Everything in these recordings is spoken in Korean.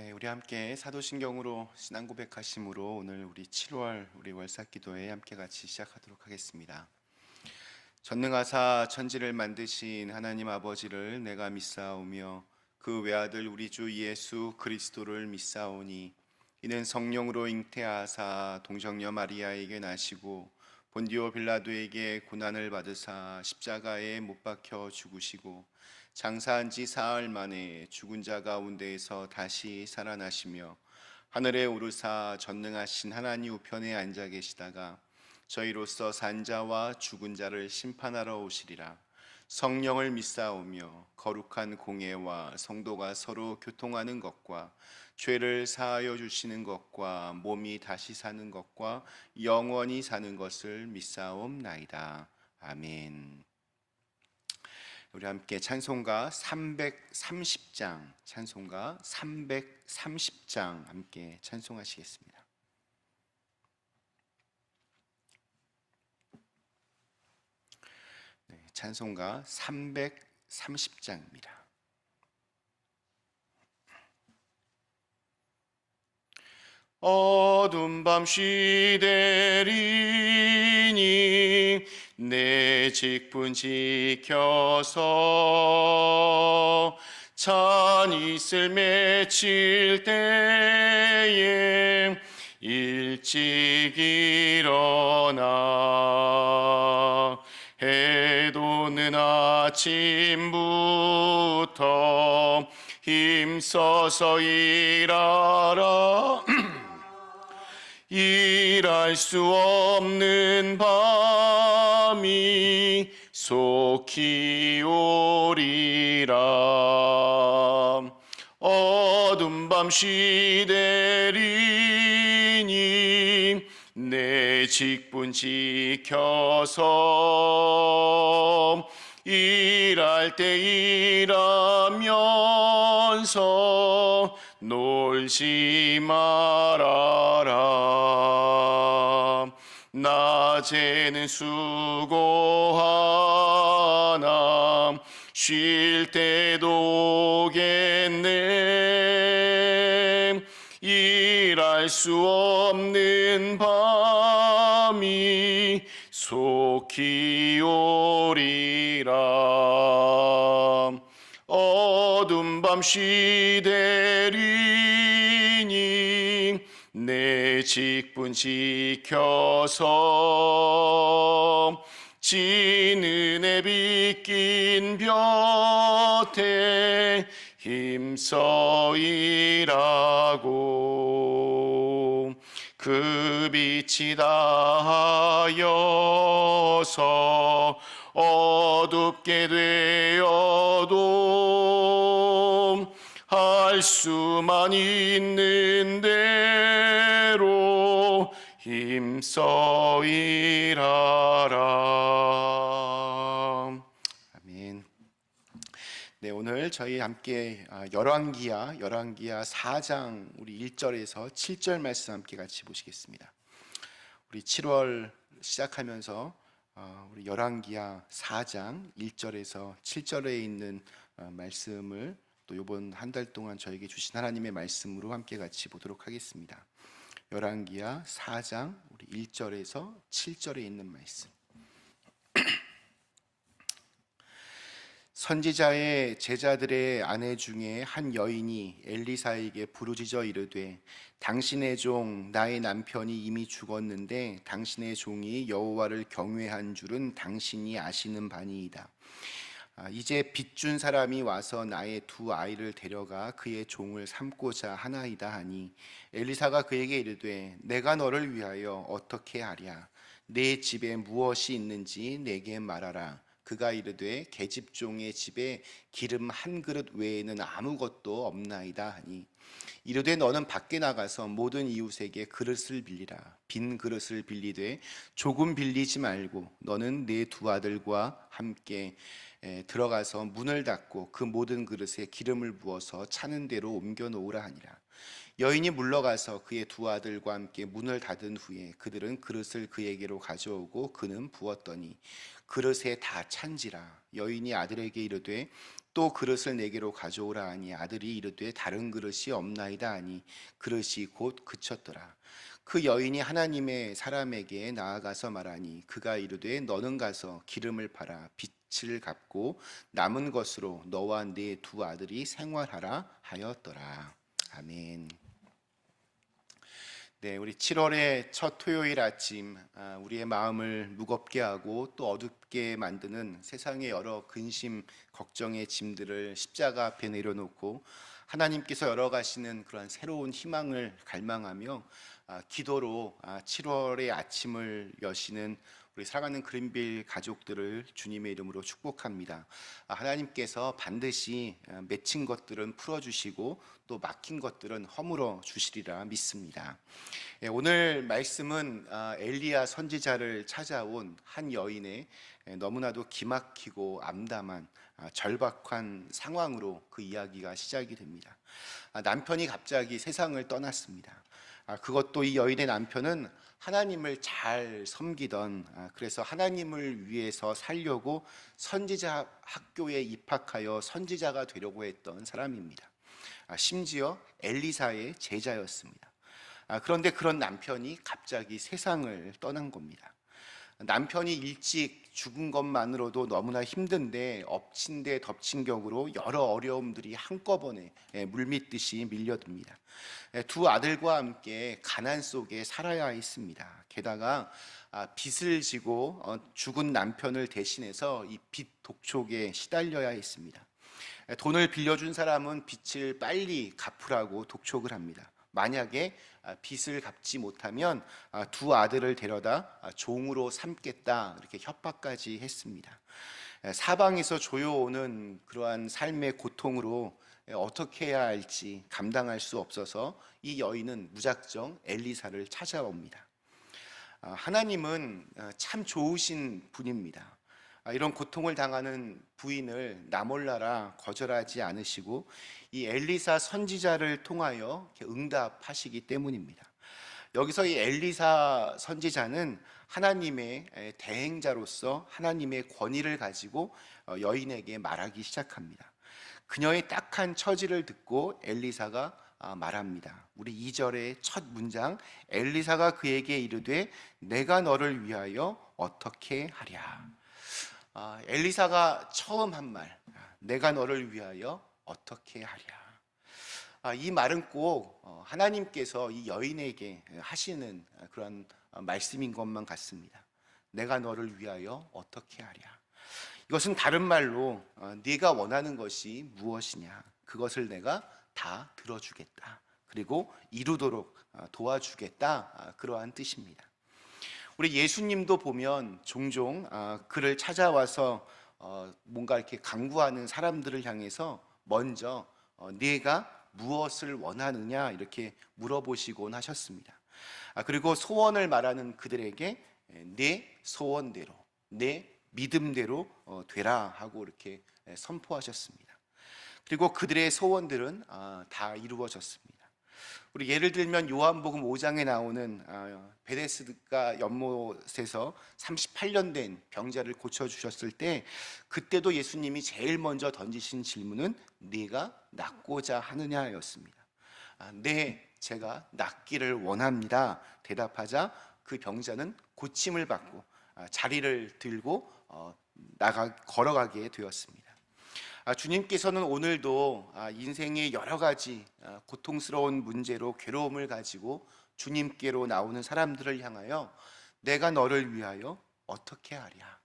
네, 우리 함께 사도신경으로 신앙 고백하심으로 오늘 우리 7월 우리 월삭기도회 함께 같이 시작하도록 하겠습니다. 전능하사 천지를 만드신 하나님 아버지를 내가 믿사오며 그 외아들 우리 주 예수 그리스도를 믿사오니 이는 성령으로 잉태하사 동정녀 마리아에게 나시고 본디오 빌라도에게 고난을 받으사 십자가에 못 박혀 죽으시고 장사한 지 사흘 만에 죽은 자 가운데에서 다시 살아나시며 하늘에 오르사 전능하신 하나님 우편에 앉아 계시다가 저희로서 산 자와 죽은 자를 심판하러 오시리라. 성령을 믿사오며 거룩한 공예와 성도가 서로 교통하는 것과 죄를 사하여 주시는 것과 몸이 다시 사는 것과 영원히 사는 것을 믿사옵나이다. 아멘. 우리 함께 찬송가 330장, 찬송가 330장 함께 찬송하시겠습니다. 네, 찬송가 330장입니다. 어두운 밤 시대리니 내 직분 지켜서 찬 이슬 맺힐 때에 일찍 일어나 해 도는 아침부터 힘써서 일하라. 일할 수 없는 밤이 속히 오리라. 어두운 밤 시대리니 내 직분 지켜서 일할 때 일하면서 놀지 말아라. 낮에는 수고하나 쉴 때도 오겠네. 일할 수 없는 밤이 속히 오리라. 어두운 밤 시대리니 내 직분 지켜서 지는 해 빗긴 볕에 힘써 일하고 그 빛이 다하여서 어둡게 되어도 할 수만 있는 대로 힘써 일하라. 아멘. 네, 오늘 저희 함께 열왕기하 4장 우리 1절에서 7절 말씀 함께 같이 보시겠습니다. 우리 7월 시작하면서 우리 열왕기하 4장 1절에서 7절에 있는 말씀을 또 이번 한 달 동안 저에게 주신 하나님의 말씀으로 함께 같이 보도록 하겠습니다. 열왕기하 4장 우리 1절에서 7절에 있는 말씀. 선지자의 제자들의 아내 중에 한 여인이 엘리사에게 부르짖어 이르되 당신의 종 나의 남편이 이미 죽었는데 당신의 종이 여호와를 경외한 줄은 당신이 아시는 바니이다. 이제 빚준 사람이 와서 나의 두 아이를 데려가 그의 종을 삼고자 하나이다 하니 엘리사가 그에게 이르되 내가 너를 위하여 어떻게 하랴. 내 집에 무엇이 있는지 내게 말하라. 그가 이르되 계집종의 집에 기름 한 그릇 외에는 아무것도 없나이다 하니 이르되 너는 밖에 나가서 모든 이웃에게 그릇을 빌리라. 빈 그릇을 빌리되 조금 빌리지 말고 너는 네 두 아들과 함께 들어가서 문을 닫고 그 모든 그릇에 기름을 부어서 차는 대로 옮겨 놓으라 하니라. 여인이 물러가서 그의 두 아들과 함께 문을 닫은 후에 그들은 그릇을 그에게로 가져오고 그는 부었더니 그릇에 다 찬지라. 여인이 아들에게 이르되 또 그릇을 내게로 가져오라 하니 아들이 이르되 다른 그릇이 없나이다 하니 그릇이 곧 그쳤더라. 그 여인이 하나님의 사람에게 나아가서 말하니 그가 이르되 너는 가서 기름을 팔아 빚을 갚고 남은 것으로 너와 네 두 아들이 생활하라 하였더라. 아멘. 네, 우리 7월의 첫 토요일 아침, 우리의 마음을 무겁게 하고 또 어둡게 만드는 세상의 여러 근심, 걱정의 짐들을 십자가 앞에 내려놓고 하나님께서 열어가시는 그러한 새로운 희망을 갈망하며 기도로 7월의 아침을 여시는 우리 사랑하는 그린빌 가족들을 주님의 이름으로 축복합니다. 하나님께서 반드시 맺힌 것들은 풀어주시고 또 막힌 것들은 허물어 주시리라 믿습니다. 오늘 말씀은 엘리야 선지자를 찾아온 한 여인의 너무나도 기막히고 암담한 절박한 상황으로 그 이야기가 시작이 됩니다. 남편이 갑자기 세상을 떠났습니다. 그것도 이 여인의 남편은 하나님을 잘 섬기던, 그래서 하나님을 위해서 살려고 선지자 학교에 입학하여 선지자가 되려고 했던 사람입니다. 심지어 엘리사의 제자였습니다. 그런데 그런 남편이 갑자기 세상을 떠난 겁니다. 남편이 일찍 죽은 것만으로도 너무나 힘든데 엎친 데 덮친 격으로 여러 어려움들이 한꺼번에 물밀듯이 밀려듭니다. 두 아들과 함께 가난 속에 살아야 했습니다. 게다가 빚을 지고 죽은 남편을 대신해서 이 빚 독촉에 시달려야 했습니다. 돈을 빌려준 사람은 빚을 빨리 갚으라고 독촉을 합니다. 만약에 빚을 갚지 못하면 두 아들을 데려다 종으로 삼겠다 이렇게 협박까지 했습니다. 사방에서 조여오는 그러한 삶의 고통으로 어떻게 해야 할지 감당할 수 없어서 이 여인은 무작정 엘리사를 찾아옵니다. 하나님은 참 좋으신 분입니다. 이런 고통을 당하는 부인을 나 몰라라 거절하지 않으시고 이 엘리사 선지자를 통하여 응답하시기 때문입니다. 여기서 이 엘리사 선지자는 하나님의 대행자로서 하나님의 권위를 가지고 여인에게 말하기 시작합니다. 그녀의 딱한 처지를 듣고 엘리사가 말합니다. 우리 2절의 첫 문장, 엘리사가 그에게 이르되 내가 너를 위하여 어떻게 하랴. 엘리사가 처음 한 말, 내가 너를 위하여 어떻게 하랴. 이 말은 꼭 하나님께서 이 여인에게 하시는 그런 말씀인 것만 같습니다. 내가 너를 위하여 어떻게 하랴. 이것은 다른 말로 네가 원하는 것이 무엇이냐, 그것을 내가 다 들어주겠다, 그리고 이루도록 도와주겠다, 그러한 뜻입니다. 우리 예수님도 보면 종종 그를 찾아와서 뭔가 이렇게 강구하는 사람들을 향해서 먼저 네가 무엇을 원하느냐 이렇게 물어보시곤 하셨습니다. 그리고 소원을 말하는 그들에게 내 소원대로, 내 믿음대로 되라 하고 이렇게 선포하셨습니다. 그리고 그들의 소원들은 다 이루어졌습니다. 우리 예를 들면 요한복음 5장에 나오는 베데스다 연못에서 38년 된 병자를 고쳐주셨을 때 그때도 예수님이 제일 먼저 던지신 질문은 네가 낫고자 하느냐였습니다. 네, 제가 낫기를 원합니다 대답하자 그 병자는 고침을 받고 자리를 들고 걸어가게 되었습니다. 주님께서는 오늘도 인생의 여러 가지 고통스러운 문제로 괴로움을 가지고 주님께로 나오는 사람들을 향하여 내가 너를 위하여 어떻게 하랴,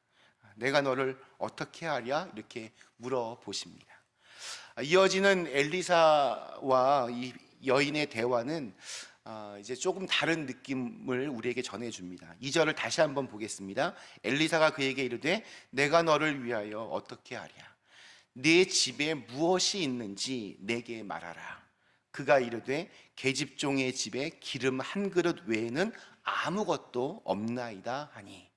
내가 너를 어떻게 하랴 이렇게 물어보십니다. 이어지는 엘리사와 이 여인의 대화는 이제 조금 다른 느낌을 우리에게 전해줍니다. 2절을 다시 한번 보겠습니다. 엘리사가 그에게 이르되 내가 너를 위하여 어떻게 하랴, 네 집에 무엇이 있는지 내게 말하라. 그가 이르되 계집종의 집에 기름 한 그릇 외에는 아무것도 없나이다 하니.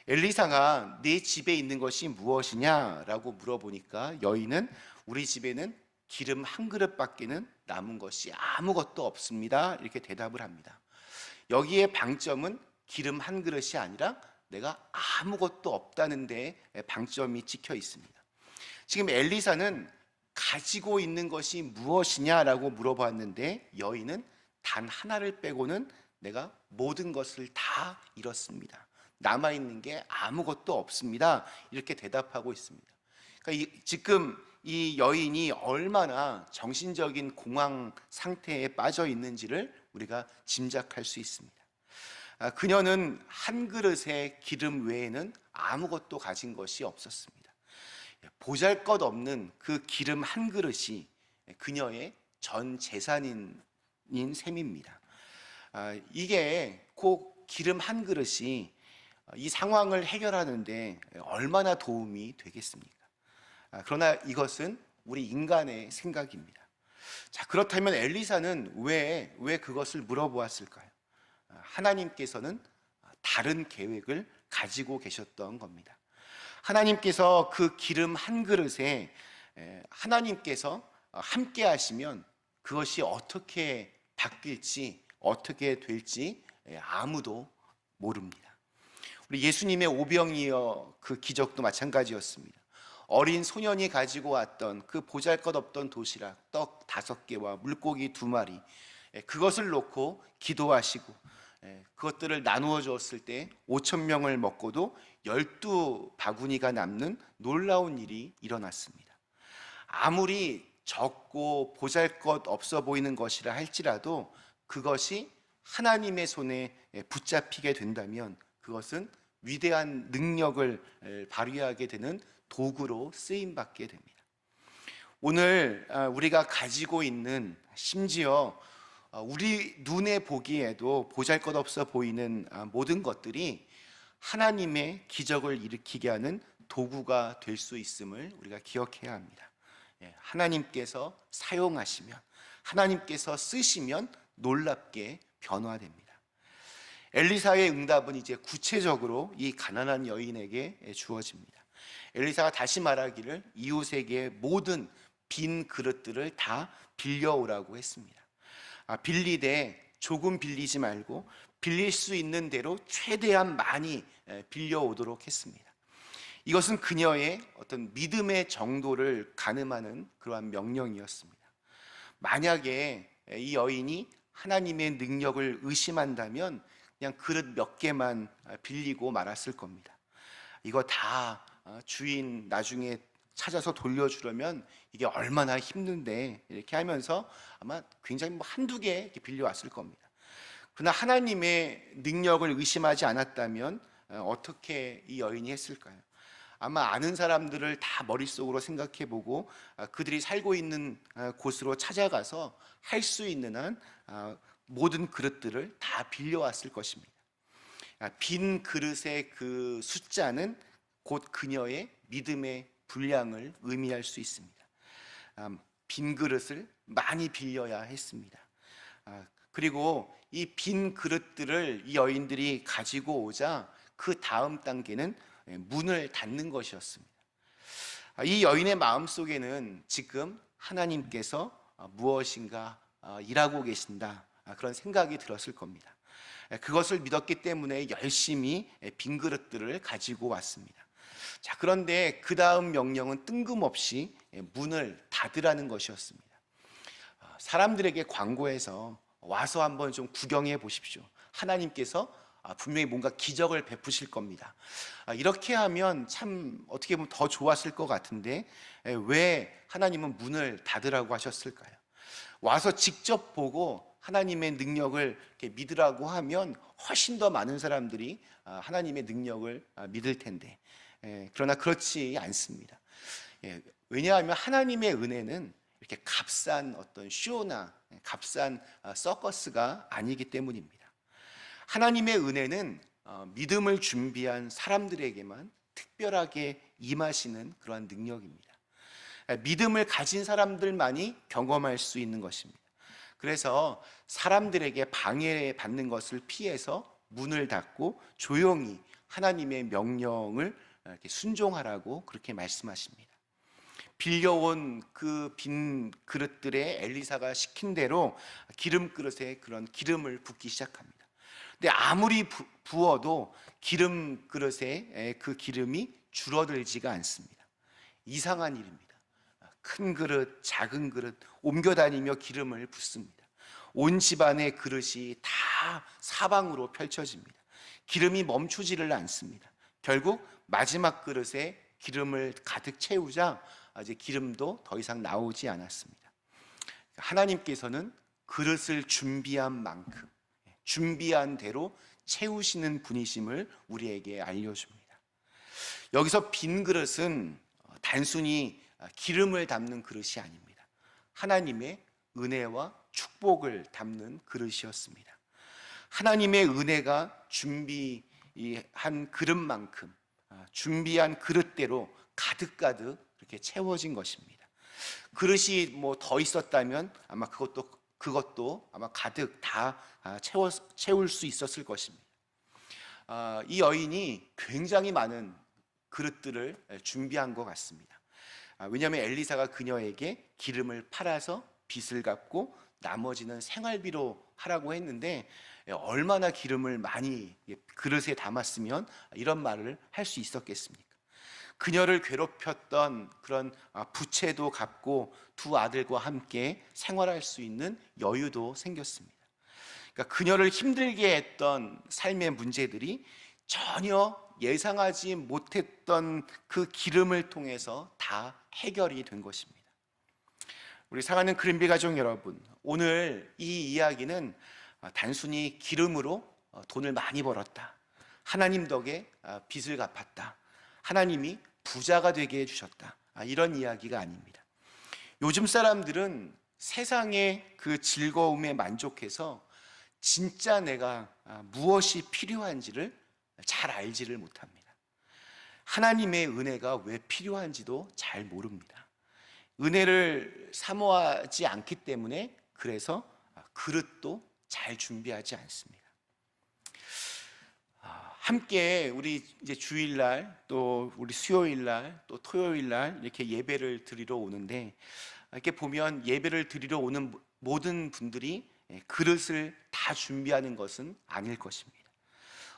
엘리사가 네 집에 있는 것이 무엇이냐라고 물어보니까 여인은 우리 집에는 기름 한 그릇밖에는 남은 것이 아무것도 없습니다. 이렇게 대답을 합니다. 여기에 방점은 기름 한 그릇이 아니라 내가 아무것도 없다는 데 방점이 찍혀 있습니다. 지금 엘리사는 가지고 있는 것이 무엇이냐라고 물어봤는데 여인은 단 하나를 빼고는 내가 모든 것을 다 잃었습니다. 남아있는 게 아무것도 없습니다. 이렇게 대답하고 있습니다. 그러니까 지금 이 여인이 얼마나 정신적인 공황 상태에 빠져 있는지를 우리가 짐작할 수 있습니다. 그녀는 한 그릇의 기름 외에는 아무것도 가진 것이 없었습니다. 보잘것없는 그 기름 한 그릇이 그녀의 전 재산인 셈입니다. 이게 꼭 기름 한 그릇이 이 상황을 해결하는데 얼마나 도움이 되겠습니까? 그러나 이것은 우리 인간의 생각입니다. 자, 그렇다면 엘리사는 왜 그것을 물어보았을까요? 하나님께서는 다른 계획을 가지고 계셨던 겁니다. 하나님께서 그 기름 한 그릇에 하나님께서 함께 하시면 그것이 어떻게 바뀔지 어떻게 될지 아무도 모릅니다. 우리 예수님의 오병이어 그 기적도 마찬가지였습니다. 어린 소년이 가지고 왔던 그 보잘것없던 도시락 떡 5개와 물고기 2마리, 그것을 놓고 기도하시고 그것들을 나누어 주었을 때 5,000명을 먹고도 12바구니가 남는 놀라운 일이 일어났습니다. 아무리 적고 보잘것 없어 보이는 것이라 할지라도 그것이 하나님의 손에 붙잡히게 된다면 그것은 위대한 능력을 발휘하게 되는 도구로 쓰임받게 됩니다. 오늘 우리가 가지고 있는, 심지어 우리 눈에 보기에도 보잘것없어 보이는 모든 것들이 하나님의 기적을 일으키게 하는 도구가 될 수 있음을 우리가 기억해야 합니다. 하나님께서 사용하시면, 하나님께서 쓰시면 놀랍게 변화됩니다. 엘리사의 응답은 이제 구체적으로 이 가난한 여인에게 주어집니다. 엘리사가 다시 말하기를 이웃에게 모든 빈 그릇들을 다 빌려오라고 했습니다. 빌리되 조금 빌리지 말고 빌릴 수 있는 대로 최대한 많이 빌려오도록 했습니다. 이것은 그녀의 어떤 믿음의 정도를 가늠하는 그러한 명령이었습니다. 만약에 이 여인이 하나님의 능력을 의심한다면 그냥 그릇 몇 개만 빌리고 말았을 겁니다. 이거 다 주인 나중에 찾아서 돌려주려면 이게 얼마나 힘든데, 이렇게 하면서 아마 굉장히 한두 개 이렇게 빌려왔을 겁니다. 그러나 하나님의 능력을 의심하지 않았다면 어떻게 이 여인이 했을까요? 아마 아는 사람들을 다 머릿속으로 생각해보고 그들이 살고 있는 곳으로 찾아가서 할 수 있는 한 모든 그릇들을 다 빌려왔을 것입니다. 빈 그릇의 그 숫자는 곧 그녀의 믿음의 분량을 의미할 수 있습니다. 빈 그릇을 많이 빌려야 했습니다. 그리고 이 빈 그릇들을 이 여인들이 가지고 오자 그 다음 단계는 문을 닫는 것이었습니다. 이 여인의 마음속에는 지금 하나님께서 무엇인가 일하고 계신다, 그런 생각이 들었을 겁니다. 그것을 믿었기 때문에 열심히 빈 그릇들을 가지고 왔습니다. 자, 그런데 그 다음 명령은 뜬금없이 문을 닫으라는 것이었습니다. 사람들에게 광고해서 와서 한번 좀 구경해 보십시오. 하나님께서 분명히 뭔가 기적을 베푸실 겁니다. 이렇게 하면 참 어떻게 보면 더 좋았을 것 같은데 왜 하나님은 문을 닫으라고 하셨을까요? 와서 직접 보고 하나님의 능력을 믿으라고 하면 훨씬 더 많은 사람들이 하나님의 능력을 믿을 텐데, 그러나 그렇지 않습니다. 왜냐하면 하나님의 은혜는 이렇게 값싼 어떤 쇼나 값싼 서커스가 아니기 때문입니다. 하나님의 은혜는 믿음을 준비한 사람들에게만 특별하게 임하시는 그러한 능력입니다. 믿음을 가진 사람들만이 경험할 수 있는 것입니다. 그래서 사람들에게 방해받는 것을 피해서 문을 닫고 조용히 하나님의 명령을 이렇게 순종하라고 그렇게 말씀하십니다. 빌려온 그 빈 그릇들에 엘리사가 시킨 대로 기름 그릇에 그런 기름을 붓기 시작합니다. 근데 아무리 부어도 기름 그릇에 그 기름이 줄어들지가 않습니다. 이상한 일입니다. 큰 그릇, 작은 그릇 옮겨 다니며 기름을 붓습니다. 온 집안의 그릇이 다 사방으로 펼쳐집니다. 기름이 멈추지를 않습니다. 결국 마지막 그릇에 기름을 가득 채우자 이제 기름도 더 이상 나오지 않았습니다. 하나님께서는 그릇을 준비한 만큼, 준비한 대로 채우시는 분이심을 우리에게 알려줍니다. 여기서 빈 그릇은 단순히 기름을 담는 그릇이 아닙니다. 하나님의 은혜와 축복을 담는 그릇이었습니다. 하나님의 은혜가 준비한 그릇만큼, 준비한 그릇대로 가득가득 이렇게 채워진 것입니다. 그릇이 뭐 더 있었다면 아마 그것도 아마 가득 다 채울 수 있었을 것입니다. 이 여인이 굉장히 많은 그릇들을 준비한 것 같습니다. 왜냐하면 엘리사가 그녀에게 기름을 팔아서 빚을 갚고 나머지는 생활비로 하라고 했는데, 얼마나 기름을 많이 그릇에 담았으면 이런 말을 할 수 있었겠습니까? 그녀를 괴롭혔던 그런 부채도 갚고 두 아들과 함께 생활할 수 있는 여유도 생겼습니다. 그러니까 그녀를 힘들게 했던 삶의 문제들이 전혀 예상하지 못했던 그 기름을 통해서 다 해결이 된 것입니다. 우리 사랑하는 그린비 가족 여러분, 오늘 이 이야기는 단순히 기름으로 돈을 많이 벌었다, 하나님 덕에 빚을 갚았다, 하나님이 부자가 되게 해주셨다, 이런 이야기가 아닙니다. 요즘 사람들은 세상의 그 즐거움에 만족해서 진짜 내가 무엇이 필요한지를 잘 알지를 못합니다. 하나님의 은혜가 왜 필요한지도 잘 모릅니다. 은혜를 사모하지 않기 때문에 그래서 그릇도 잘 준비하지 않습니다. 함께 우리 이제 주일날, 또 우리 수요일날, 또 토요일날 이렇게 예배를 드리러 오는데, 이렇게 보면 예배를 드리러 오는 모든 분들이 그릇을 다 준비하는 것은 아닐 것입니다.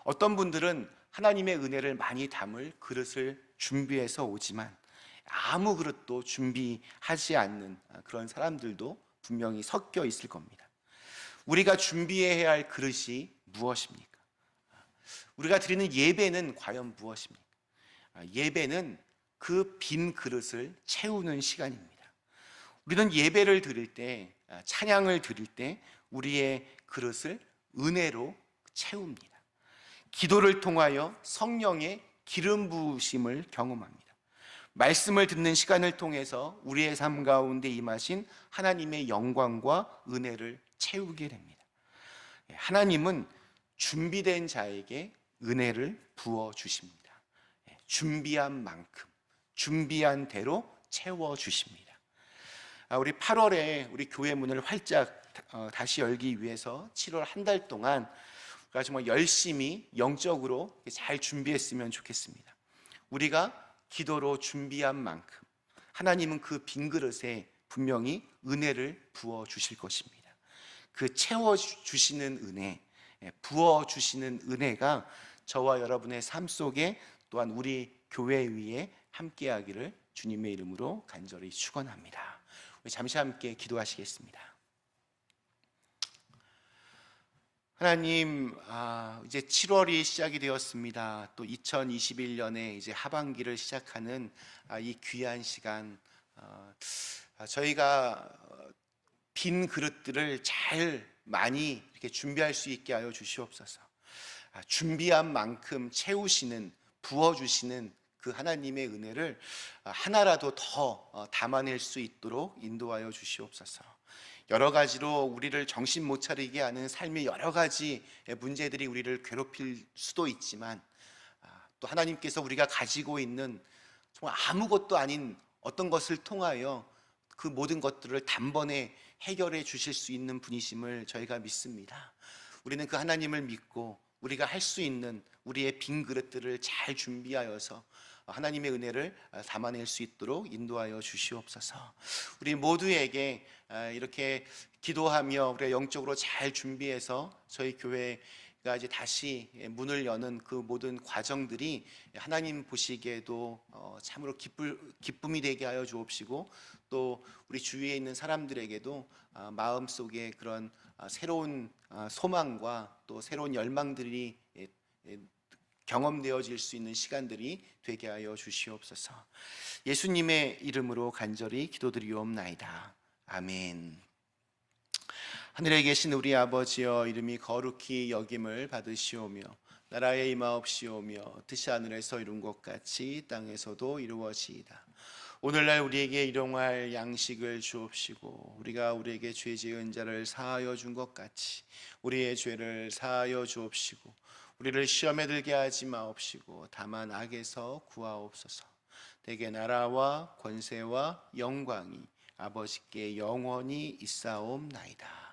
어떤 분들은 하나님의 은혜를 많이 담을 그릇을 준비해서 오지만 아무 그릇도 준비하지 않는 그런 사람들도 분명히 섞여 있을 겁니다. 우리가 준비해야 할 그릇이 무엇입니까? 우리가 드리는 예배는 과연 무엇입니까? 예배는 그 빈 그릇을 채우는 시간입니다. 우리는 예배를 드릴 때, 찬양을 드릴 때 우리의 그릇을 은혜로 채웁니다. 기도를 통하여 성령의 기름 부으심을 경험합니다. 말씀을 듣는 시간을 통해서 우리의 삶 가운데 임하신 하나님의 영광과 은혜를 채우게 됩니다. 하나님은 준비된 자에게 은혜를 부어 주십니다. 준비한 만큼, 준비한 대로 채워 주십니다. 우리 8월에 우리 교회 문을 활짝 다시 열기 위해서 7월 한 달 동안 우리가 정말 열심히 영적으로 잘 준비했으면 좋겠습니다. 우리가 기도로 준비한 만큼 하나님은 그 빈 그릇에 분명히 은혜를 부어 주실 것입니다. 그 채워 주시는 은혜, 부어 주시는 은혜가 저와 여러분의 삶 속에, 또한 우리 교회 위에 함께하기를 주님의 이름으로 간절히 축원합니다. 우리 잠시 함께 기도하시겠습니다. 하나님, 이제 7월이 시작이 되었습니다. 또 2021년에 이제 하반기를 시작하는 이 귀한 시간, 저희가 빈 그릇들을 잘 많이 이렇게 준비할 수 있게 하여 주시옵소서. 준비한 만큼 채우시는, 부어주시는 그 하나님의 은혜를 하나라도 더 담아낼 수 있도록 인도하여 주시옵소서. 여러 가지로 우리를 정신 못 차리게 하는 삶의 여러 가지 문제들이 우리를 괴롭힐 수도 있지만, 또 하나님께서 우리가 가지고 있는 정말 아무것도 아닌 어떤 것을 통하여 그 모든 것들을 단번에 해결해 주실 수 있는 분이심을 저희가 믿습니다. 우리는 그 하나님을 믿고 우리가 할 수 있는 우리의 빈 그릇들을 잘 준비하여서 하나님의 은혜를 담아낼 수 있도록 인도하여 주시옵소서. 우리 모두에게 이렇게 기도하며 우리가 영적으로 잘 준비해서 저희 교회가 이제 다시 문을 여는 그 모든 과정들이 하나님 보시기에도 참으로 기쁨이 되게 하여 주옵시고, 또 우리 주위에 있는 사람들에게도 마음속에 그런 새로운 소망과 또 새로운 열망들이 경험되어질 수 있는 시간들이 되게 하여 주시옵소서. 예수님의 이름으로 간절히 기도드리옵나이다. 아멘. 하늘에 계신 우리 아버지여, 이름이 거룩히 여김을 받으시오며 나라의 임하옵시오며 뜻이 하늘에서 이룬 것 같이 땅에서도 이루어지이다. 오늘날 우리에게 일용할 양식을 주옵시고, 우리가 우리에게 죄 지은 자를 사하여 준 것 같이 우리의 죄를 사하여 주옵시고, 우리를 시험에 들게 하지 마옵시고 다만 악에서 구하옵소서. 대개 나라와 권세와 영광이 아버지께 영원히 있사옵나이다.